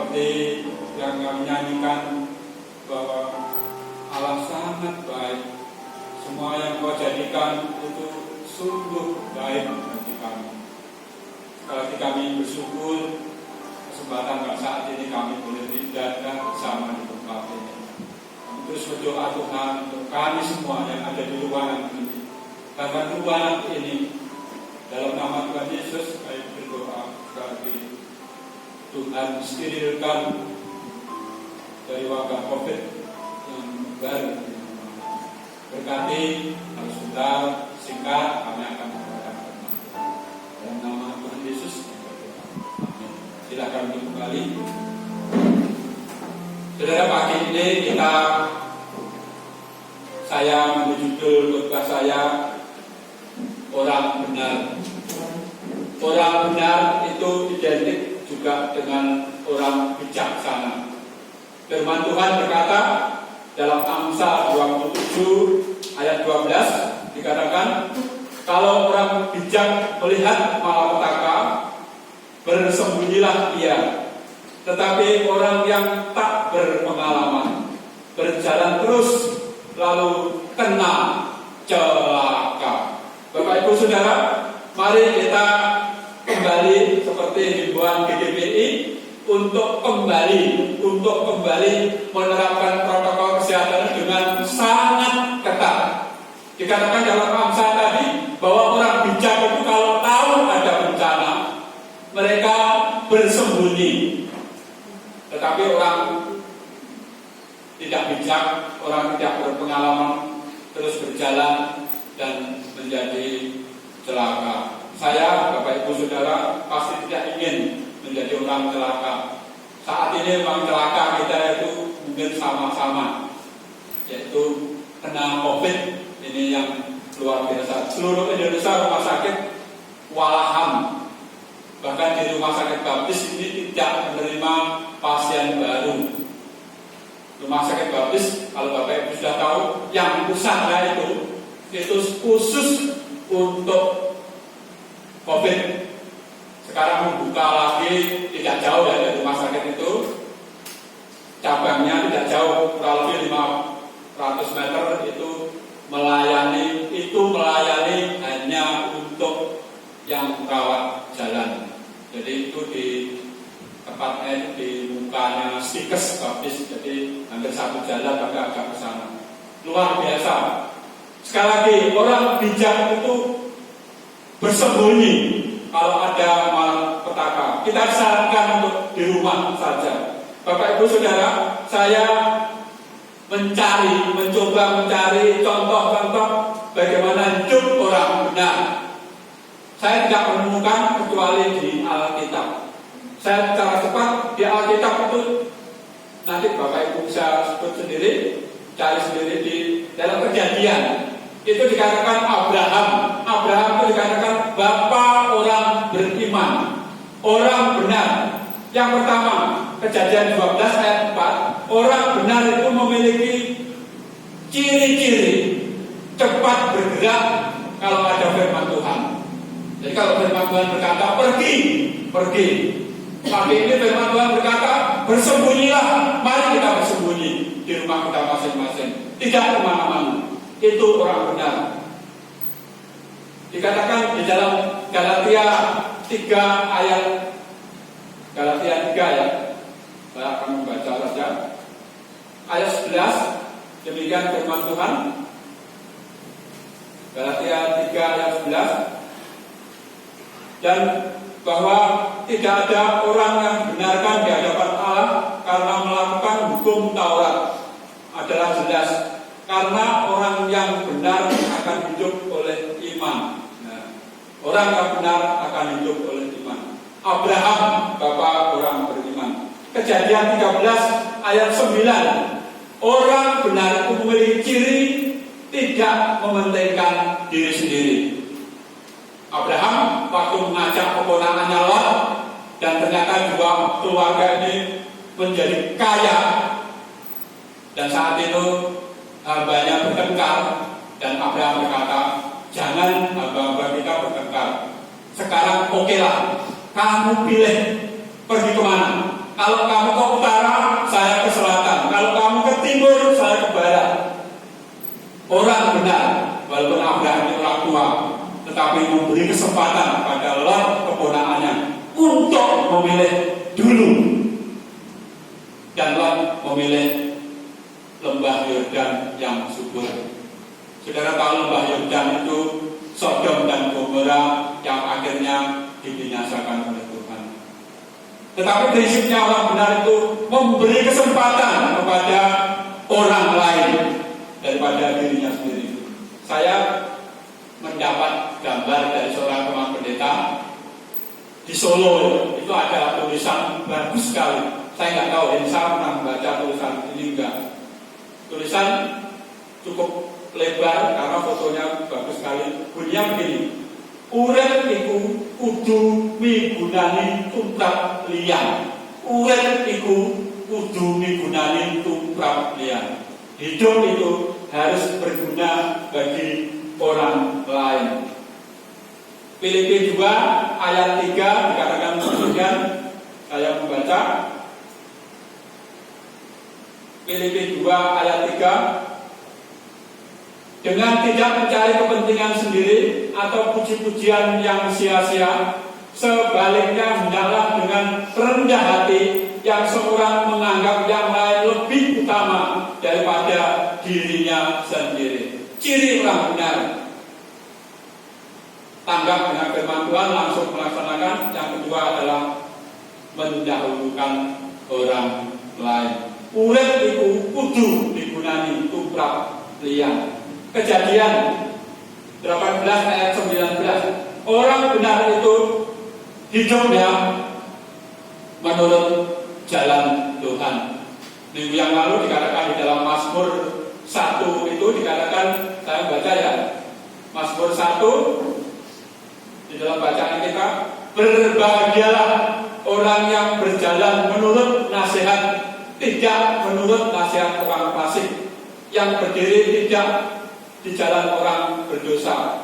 seperti yang kami nyanyikan bahwa Allah sangat baik. Semua yang Kau jadikan itu sungguh baik bagi kami. Sekali lagi kami bersyukur kesempatan saat ini kami boleh didatang bersama di tempat ini. Kami terus berdoa Tuhan untuk kami semua yang ada di ruangan ini. Bahkan ruangan ini, dalam nama Tuhan Yesus kami berdoa sekali lagi. Tuhan sterilkan dari wabah COVID yang baru. Berkati, kalau sudah singkat kami akan mengatakan dalam nama Tuhan Yesus. Amin. Silakan kembali. Saudara, pagi ini saya menjudul khotbah saya orang benar. Orang benar itu identik juga dengan orang bijaksana. Firman Tuhan berkata dalam Amsal 27 ayat 12 dikatakan, kalau orang bijak melihat malapetaka, bersembunyilah ia. Tetapi orang yang tak berpengalaman berjalan terus lalu kena celaka. Bapak Ibu Saudara, mari kita kembali seperti himbauan GDPI untuk kembali menerapkan protokol kesehatan dengan sangat ketat. Dikatakan dalam Amsal tadi bahwa orang bijak itu kalau tahu ada bencana, mereka bersembunyi. Tetapi orang tidak bijak, orang tidak berpengalaman terus berjalan dan menjadi celaka. Saya, Bapak Ibu Saudara, pasti tidak ingin menjadi orang celaka. Saat ini orang celaka kita itu mungkin sama-sama, yaitu kena COVID ini yang luar biasa. Seluruh Indonesia rumah sakit walahan. Bahkan di rumah sakit Baptis ini tidak menerima pasien baru. Rumah sakit Baptis, kalau Bapak Ibu sudah tahu, yang pusatnya itu khusus untuk COVID. Sekarang membuka lagi tidak jauh dari rumah sakit itu, cabangnya tidak jauh, kurang lebih 500 meter itu melayani hanya untuk yang rawat jalan. Jadi itu di tempatnya di mukanya Stikes Baptis, jadi hampir satu jalan agak ke sana. Luar biasa. Sekali lagi, orang bijak itu bersembunyi kalau ada malapetaka. Kita sarankan untuk di rumah saja. Bapak Ibu Saudara, saya mencoba mencari contoh-contoh bagaimana hidup orang benar. Saya tidak menemukan kecuali di Alkitab. Saya secara cepat di Alkitab itu nanti Bapak Ibu bisa sebut sendiri, cari sendiri di dalam Kejadian. Itu dikatakan Abraham itu dikatakan bapa orang beriman, orang benar. Yang pertama, Kejadian 12 ayat 4, orang benar itu memiliki ciri-ciri cepat bergerak kalau ada firman Tuhan. Jadi kalau firman Tuhan berkata pergi. Pagi ini firman Tuhan berkata bersembunyilah, mari kita bersembunyi di rumah kita masing-masing, tidak kemana-mana. Itu orang benar. Dikatakan di dalam Galatia 3 ayat Galatia 3 ya. Saya akan membaca saja ayat 11. Demikian firman Tuhan. Galatia 3 ayat 11. Dan bahwa tidak ada orang yang benarkan di hadapan Allah karena melakukan hukum Taurat adalah jelas. Karena orang yang benar akan hidup oleh iman. Nah, orang yang benar akan hidup oleh iman. Abraham, bapa orang beriman. Kejadian 13 ayat 9. Orang benar itu memiliki ciri tidak mementingkan diri sendiri. Abraham waktu mengajak keponakannya Lot, dan ternyata dua keluarga ini menjadi kaya. Dan saat itu hambanya bertengkar, dan Abraham berkata, jangan hamba-hamba kita bertengkar. Sekarang okelah, kamu pilih pergi kemana. Kalau kamu kok kesempatan pada Lot keponakannya untuk memilih dulu, dan Lot memilih lembah Yordan yang subur. Saudara tahu lembah Yordan itu Sodom dan Gomora yang akhirnya dibinasakan oleh Tuhan. Tetapi prinsipnya orang benar itu memberi kesempatan kepada orang lain daripada dirinya sendiri. Saya mendapat gambar dari seorang teman pendeta di Solo. Itu ada tulisan bagus sekali. Saya nggak tahu, saya pernah membaca tulisan ini enggak. Tulisan cukup lebar karena fotonya bagus sekali. Bunyinya begini: urip iku kudu migunani tumrap liyan. Urip iku kudu migunani tumrap liyan. Hidup itu harus berguna bagi orang lain. Filipi 2 ayat 3 dikatakan demikian. Saya membaca Filipi 2 ayat 3. Dengan tidak mencari kepentingan sendiri atau puji-pujian yang sia-sia, sebaliknya hendaklah dengan rendah hati yang seorang menganggap yang lain lebih utama daripada dirinya sendiri. Ciri orang benar: tanggap dengan firman Tuhan, langsung melaksanakan. Yang kedua adalah mendahulukan orang lain. Urip iku kudu digunani tumrap liyan. Kejadian 18 ayat 19. Orang benar itu hidupnya menurut jalan Tuhan. Minggu yang lalu dikatakan di dalam Mazmur 1 itu dikatakan, saya baca ya, Mazmur 1 di dalam bacaan kita, berbahagialah orang yang berjalan menurut nasihat, tidak menurut nasihat orang fasik, yang berdiri tidak di jalan orang berdosa,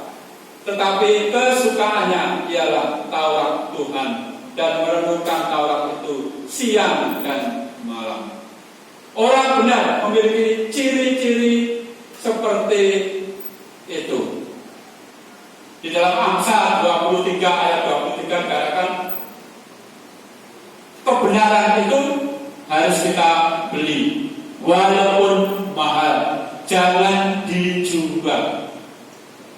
tetapi kesukaannya ialah Taurat Tuhan, dan merenungkan Taurat itu siang dan malam. Orang benar memiliki ciri-ciri seperti itu. Di dalam Amsal 23 ayat 23 dikatakan, kebenaran itu harus kita beli walaupun mahal. Jangan dijual.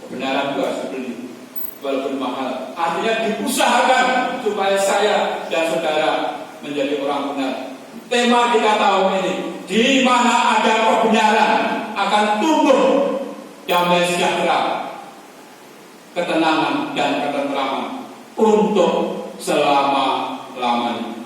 Kebenaran itu harus dibeli walaupun mahal. Artinya diusahakan supaya saya dan saudara menjadi orang benar. Tema kita tahun ini, di mana ada kebenaran akan tumbuh damai sejahtera, ketenangan dan ketentraman untuk selama-lamanya.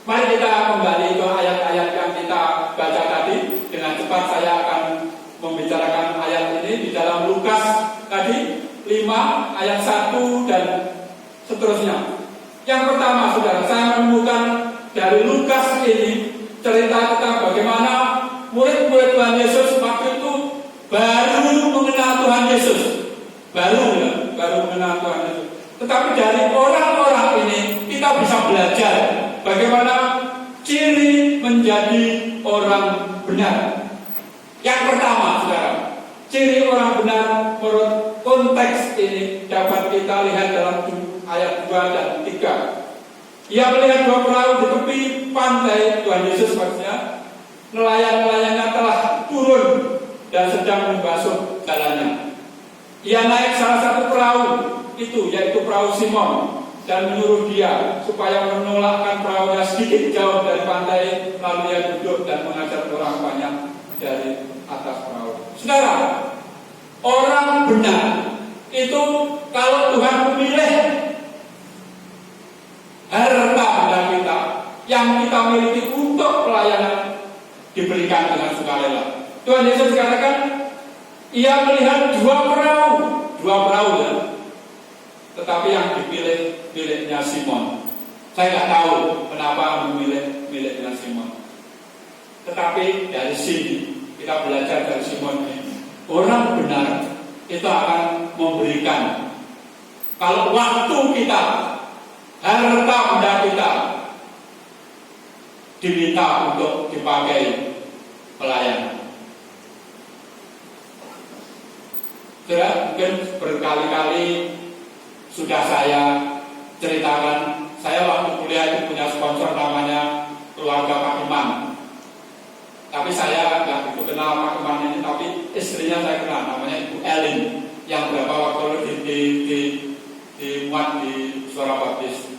Mari kita kembali ke ayat-ayat yang kita baca tadi. Dengan cepat saya akan membicarakan ayat ini di dalam Lukas tadi 5 ayat 1 dan seterusnya. Yang pertama, saudara, saya menemukan dari Lukas ini cerita tentang bagaimana murid-murid Tuhan Yesus waktu itu baru mengenal Tuhan Yesus, baru mengenal Tuhan Yesus. Tetapi dari orang-orang ini kita bisa belajar bagaimana ciri menjadi orang benar. Yang pertama, saudara, ciri orang benar menurut konteks ini dapat kita lihat dalam ayat 2 dan 3. Ia melihat 2 perahu di tepi pantai, Tuhan Yesus maksudnya. Nelayan-nelayannya telah turun dan sedang membasuh jalannya. Ia naik salah satu perahu itu, yaitu perahu Simon, dan menyuruh dia supaya menolakkan perahunya sedikit jauh dari pantai, lalu ia duduk dan mengajar orang banyak dari atas perahu. Saudara, orang benar itu kalau Tuhan memilih harta benda kita yang kita miliki untuk pelayanan, diberikan dengan sukarela. Tuhan Yesus katakan, ia melihat 2 perahu ya. Tetapi yang dipilih miliknya Simon. Saya nggak tahu kenapa memilih miliknya Simon. Tetapi dari sini kita belajar dari Simon ini, orang benar itu akan memberikan. Kalau waktu kita, harta benda kita diminta untuk dipakai pelayanan. Mungkin berkali-kali sudah saya ceritakan. Saya waktu kuliah itu punya sponsor namanya keluarga Pak Iman. Tapi saya nggak begitu kenal Pak Iman ini, tapi istrinya saya kenal, namanya Ibu Elin, yang berapa waktu lalu dimuat di Suara Baptis.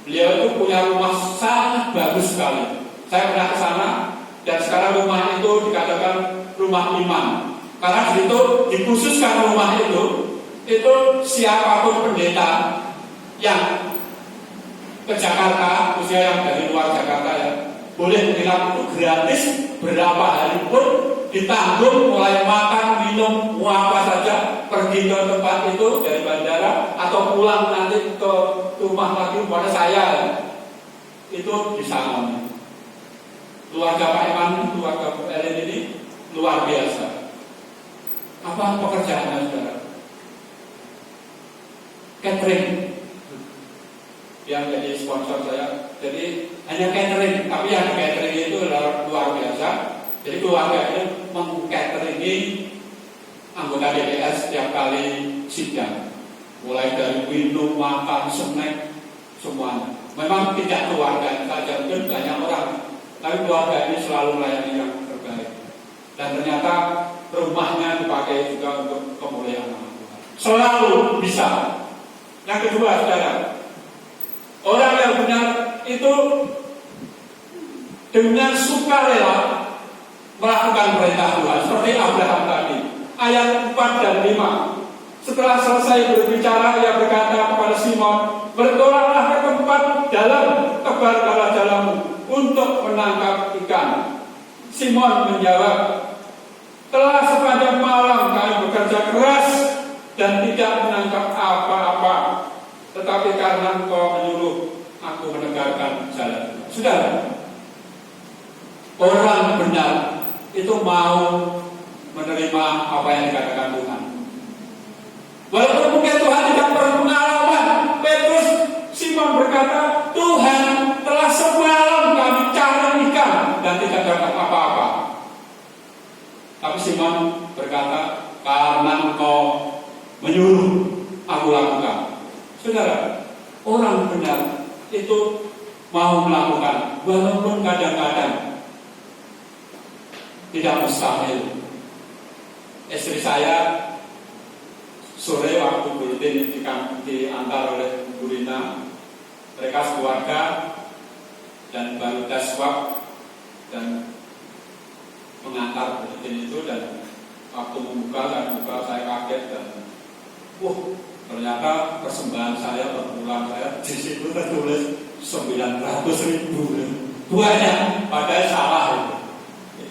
Beliau itu punya rumah sangat bagus sekali. Saya pernah ke sana dan sekarang rumah itu dikatakan rumah iman. Karena di situ dikhususkan rumah itu siapapun pendeta yang ke Jakarta, khususnya yang dari luar Jakarta ya, boleh menginap itu gratis berapa hari pun, ditanggung mulai makan, minum, apa saja, pergi ke tempat itu dari bandara atau pulang nanti ke rumah lagi kepada saya, itu bisa. Keluarga Pak Iman, keluarga Bu Elin ini luar biasa. Apa pekerjaannya, saudara? Catering yang jadi sponsor saya. Jadi hanya catering, tapi yang catering itu luar biasa. Jadi keluarga itu meng-cateringi anggota DPR setiap kali sidang, mulai dari minum, makan, snack, semuanya. Memang tidak keluarga saja, mungkin banyak orang, tapi keluarga ini selalu melayani yang terbaik. Dan ternyata rumahnya dipakai juga untuk kemuliaan nama Tuhan. Selalu bisa. Yang kedua, saudara, orang yang benar itu dengan sukarela melakukan perintah Tuhan, seperti Abraham tadi. Ayat 4 dan 5. Setelah selesai berbicara, ia berkata kepada Simon, "Bertolaklah ke tempat dalam, tebar kala dalammu untuk menangkap ikan." Simon menjawab, "Telah sepanjang malam kami bekerja keras dan tidak menangkap apa-apa, tetapi karena Engkau menyuruh, aku menegakkan jalan." Saudara, orang benar itu mau menerima apa yang dikatakan Tuhan. Walaupun mungkin Tuhan tidak berpengalaman. Simon berkata, "Tuhan, telah semalam kami cari ikan dan tidak dapat apa-apa." Tapi Simon berkata, "Karena Engkau menyuruh, aku lakukan." Saudara, orang benar itu mau melakukan, walaupun kadang-kadang tidak mustahil. Istri saya sore waktu bulletin diantar oleh Bu Rina, mereka sekeluarga dan baru tes swab dan mengantar bulletin itu, dan waktu membuka saya kaget dan ternyata persembahan saya per bulan saya di situ tertulis 900.000. Banyak, padahal salah itu.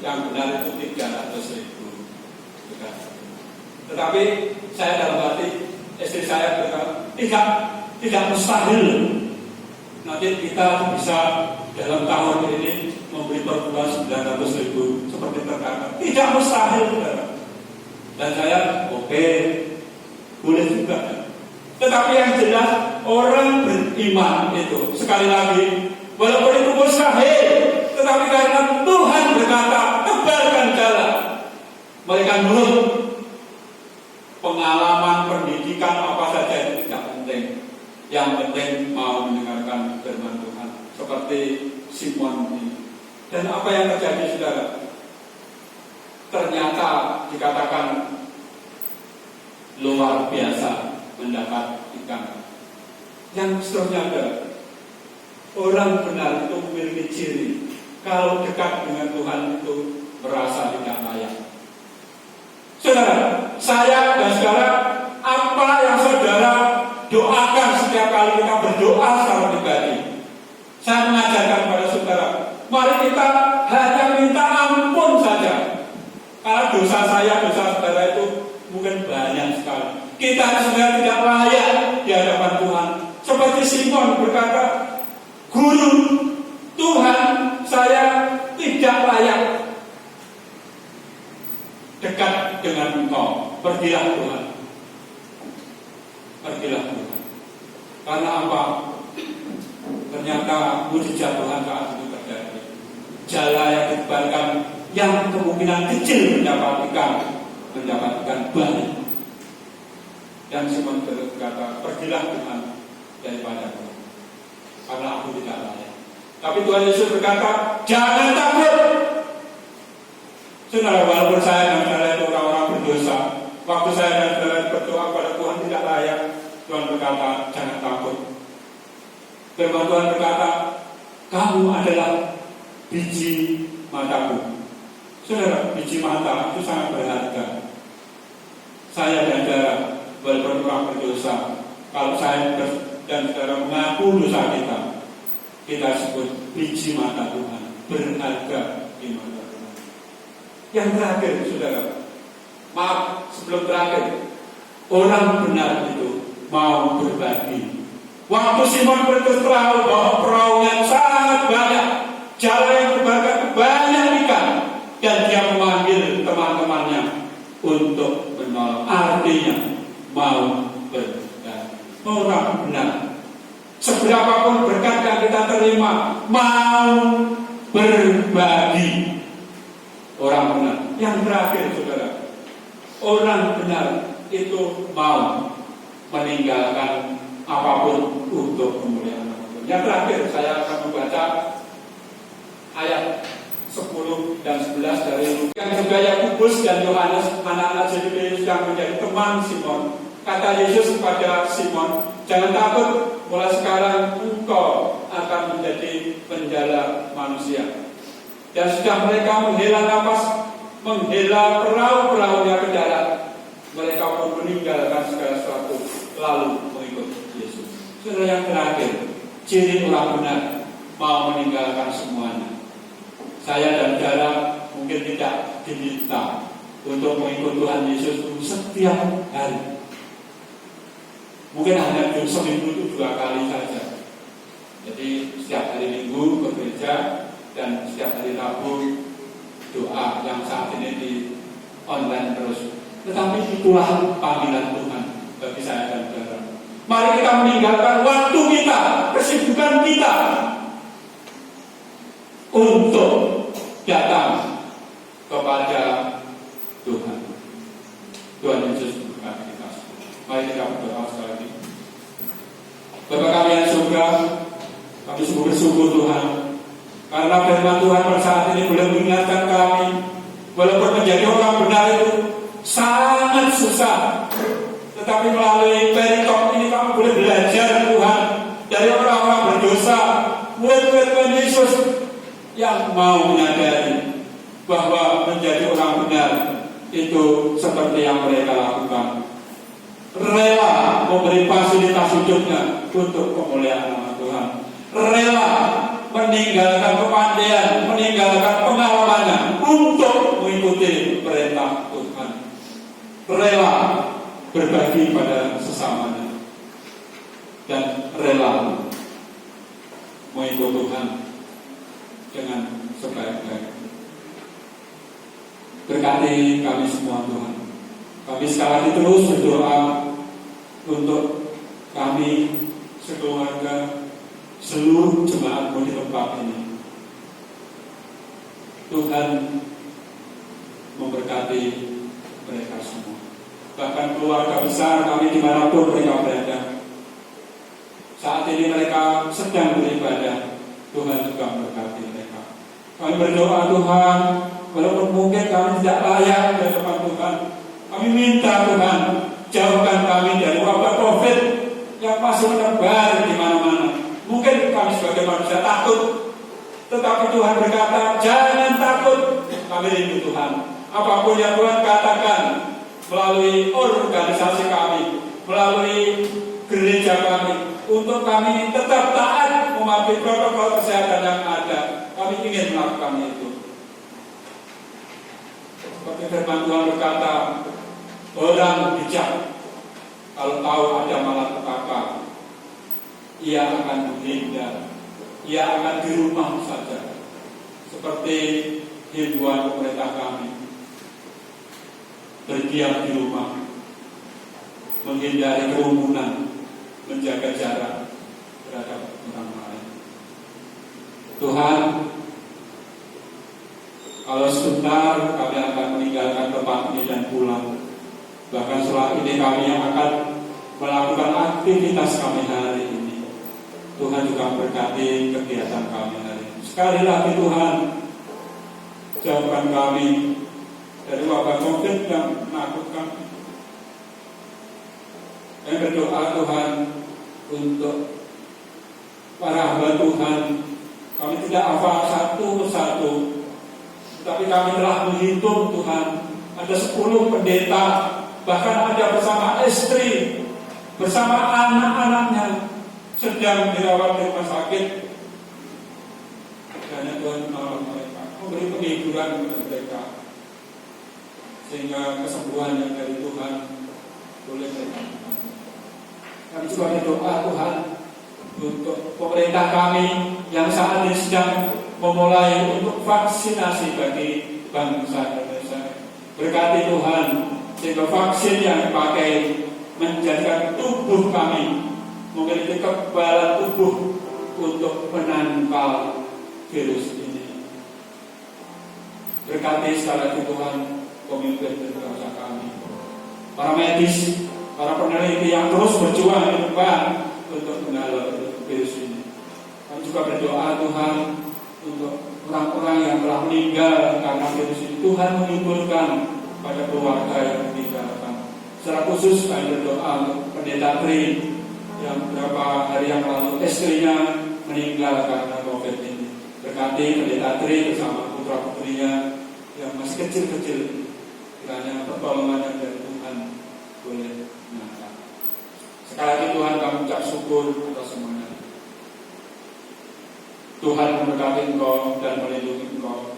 Yang benar itu 300.000. Tetapi saya dalam hati, istri saya berkata, tidak mustahil nanti kita bisa dalam tahun ini memberi per bulan 900.000 seperti terkata. Tidak mustahil, saudara. Dan saya oke, boleh juga. Tetapi yang jelas orang beriman itu, sekali lagi, walaupun itu mustahil, tetapi karena Tuhan berkata, tebarkan jalan, mereka nurut. Pengalaman, pendidikan, apa saja itu tidak penting. Yang penting mau mendengarkan firman Tuhan, seperti Simon ini. Dan apa yang terjadi, saudara? Ternyata dikatakan luar biasa mendapat ikan. Yang seterusnya ada, orang benar itu memiliki ciri, kalau dekat dengan Tuhan itu merasa tidak layak. Saudara, saya dan saudara, apa yang saudara doakan setiap kali kita berdoa secara pribadi? Saya mengajarkan kepada saudara, mari kita hanya minta ampun saja. Karena dosa saya, dosa saudara itu mungkin banyak sekali. Kita sebenarnya tidak layak di hadapan Tuhan. Seperti Simon berkata, "Guru, Tuhan, saya tidak layak dekat dengan Engkau. Pergilah Tuhan. Pergilah Tuhan." Karena apa? Ternyata mujizat Tuhan saat itu terjadi. Jala yang ditebarkan, yang kemungkinan kecil mendapatkan banyak. Dan Simon berkata, pergilah Tuhan daripadaku, karena aku tidak layak. Tapi Tuhan Yesus berkata, jangan takut. Saudara, walaupun saya dan saudara itu orang-orang berdosa, waktu saya dan saudara berdoa kepada Tuhan tidak layak, Tuhan berkata, jangan takut. Firman Tuhan berkata, kamu adalah biji mataku. Saudara, biji mata itu sangat berharga. Saya dan saudara, walaupun orang berdosa, kalau saya dan saudara mengaku dosa kita sebut biji mata Tuhan, berharga di mata Tuhan. Yang terakhir, saudara, maaf sebelum terakhir, orang benar itu mau berbagi. Waktu Simon Petrus perahu, bawa perahu yang sangat banyak, jalan yang berbakat, banyak ikan, dan dia memanggil teman-temannya untuk menolong. Artinya mau berbagi. Orang benar, seberapapun berkat yang kita terima, mau berbagi. Orang benar. Yang terakhir, saudara, orang benar itu mau meninggalkan apapun untuk kemuliaan Allah. Yang terakhir, saya akan membaca ayat 10 dan 11 dari Lukas. Yang juga Yakobus dan Yohanes, anak-anak Zebedeus yang menjadi teman Simon. Kata Yesus kepada Simon, jangan takut, mulai sekarang engkau akan menjadi penjala manusia. Dan sudah mereka menghela nafas, menghela perahu-perahunya ke darat, mereka pun meninggalkan segala sesuatu, lalu mengikut Yesus. Saudara, yang terakhir, ciri orang benar mau meninggalkan semuanya. Saya dan saudara mungkin tidak diminta untuk mengikut Tuhan Yesus setiap hari. Mungkin hanya seminggu itu 2 kali saja. Jadi setiap hari Minggu ke gereja dan setiap hari Rabu doa yang saat ini di online terus. Tetapi itulah panggilan Tuhan bagi saya dan saudara. Mari kita meninggalkan waktu kita, kesibukan kita untuk datang kepada Tuhan. Tuhan Yesus memberkati kita. Mari kita berdoa sekali lagi. Bapa kami yang surga, kami sungguh bersyukur Tuhan, karena firman Tuhan pada saat ini boleh mengingatkan kami, walaupun menjadi orang benar itu sangat susah, tetapi melalui perikop ini kami boleh belajar Tuhan dari orang-orang berdosa, murid-murid Tuhan Yesus yang mau menyadari bahwa menjadi orang benar itu seperti yang mereka lakukan, rela memberi fasilitas hidupnya untuk kemuliaan nama Tuhan, rela meninggalkan kepandaian, meninggalkan pengalamannya untuk mengikuti perintah Tuhan, rela berbagi pada sesamanya, dan rela mengikut Tuhan dengan sebaik-baiknya. Berkati kami semua Tuhan. Kami sekali lagi terus berdoa untuk kami sekeluarga, seluruh jemaatmu di tempat ini. Tuhan memberkati mereka semua. Bahkan keluarga besar kami dimanapun mereka berada. Saat ini mereka sedang beribadah. Tuhan juga memberkati mereka. Kami berdoa Tuhan, walaupun mungkin kami tidak layak di depan Tuhan, kami minta Tuhan, jauhkan kami dari wabah COVID yang masih menebar di mana-mana. Mungkin kami sebagai manusia takut, tetapi Tuhan berkata, jangan takut. Kami rindu Tuhan. Apapun yang Tuhan katakan melalui organisasi kami, melalui gereja kami, untuk kami tetap taat mematuhi protokol kesehatan yang ada, kami ingin melakukan itu. Seperti firman Tuhan berkata, orang bijak kalau tahu ada malapetaka, ia akan menghindar, ia akan di rumah saja. Seperti himbauan pemerintah kami, berdiam di rumah, menghindari kerumunan, menjaga jarak terhadap orang lain. Tuhan, kalau sebentar kami akan meninggalkan tempat ini dan pulang. Bahkan setelah ini kami yang akan melakukan aktivitas kami hari ini. Tuhan juga berkati kegiatan kami hari ini. Sekali lagi Tuhan, jauhkan kami dari wabah COVID yang menakutkan. Kami berdoa Tuhan untuk para hamba Tuhan. Kami tidak hafal satu persatu, tapi kami telah menghitung Tuhan. Ada 10 pendeta, bahkan ada bersama istri, bersama anak-anaknya sedang dirawat di rumah sakit. Kiranya Tuhan menolong mereka, memberi penghiburan kepada mereka, sehingga kesembuhan yang dari Tuhan boleh mereka. Kami juga berdoa Tuhan untuk pemerintah kami yang saat ini sedang memulai untuk vaksinasi bagi bangsa Indonesia. Berkati Tuhan sehingga vaksin yang dipakai menjadikan tubuh kami memiliki kekebalan tubuh untuk menangkal virus ini. Berkati sekali lagi Tuhan pemimpin dan bangsa kami, para medis, para peneliti yang terus berjuang di depan untuk menghalau virus ini. Kami juga berdoa Tuhan untuk orang-orang yang telah meninggal karena virus ini. Tuhan menghimpunkan pada keluarga yang meninggalkan. Secara khusus kami berdoa untuk Pendeta Tri yang beberapa hari yang lalu istrinya meninggal karena COVID ini. Berkati Pendeta Tri bersama putra putrinya yang masih kecil-kecil. Kiranya pertolongan dari Tuhan boleh nyata. Sekali lagi Tuhan kami ucap syukur atas semuanya. Tuhan memberkati Engkau dan melindungi Engkau.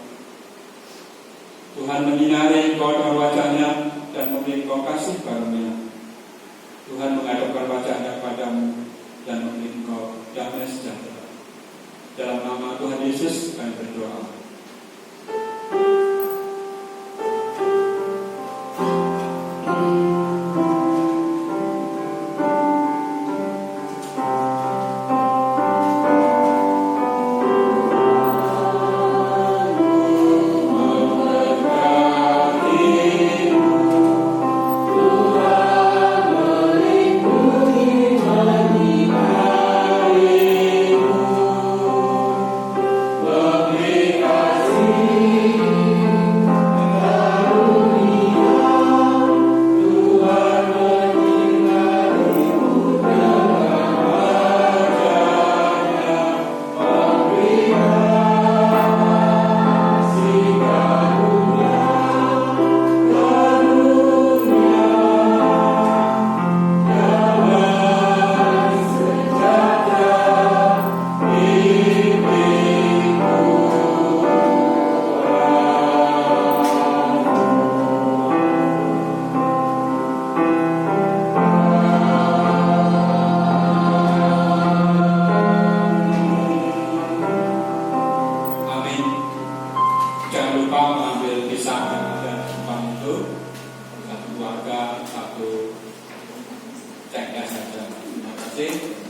Tuhan menyinari Engkau dengan wajahnya dan memberi Engkau kasih karunia. Tuhan menghadapkan wajahnya padamu dan memberi Engkau damai sejahtera. Dalam nama Tuhan Yesus kami berdoa. Satu keluarga, satu cengkeh saja. Terima kasih.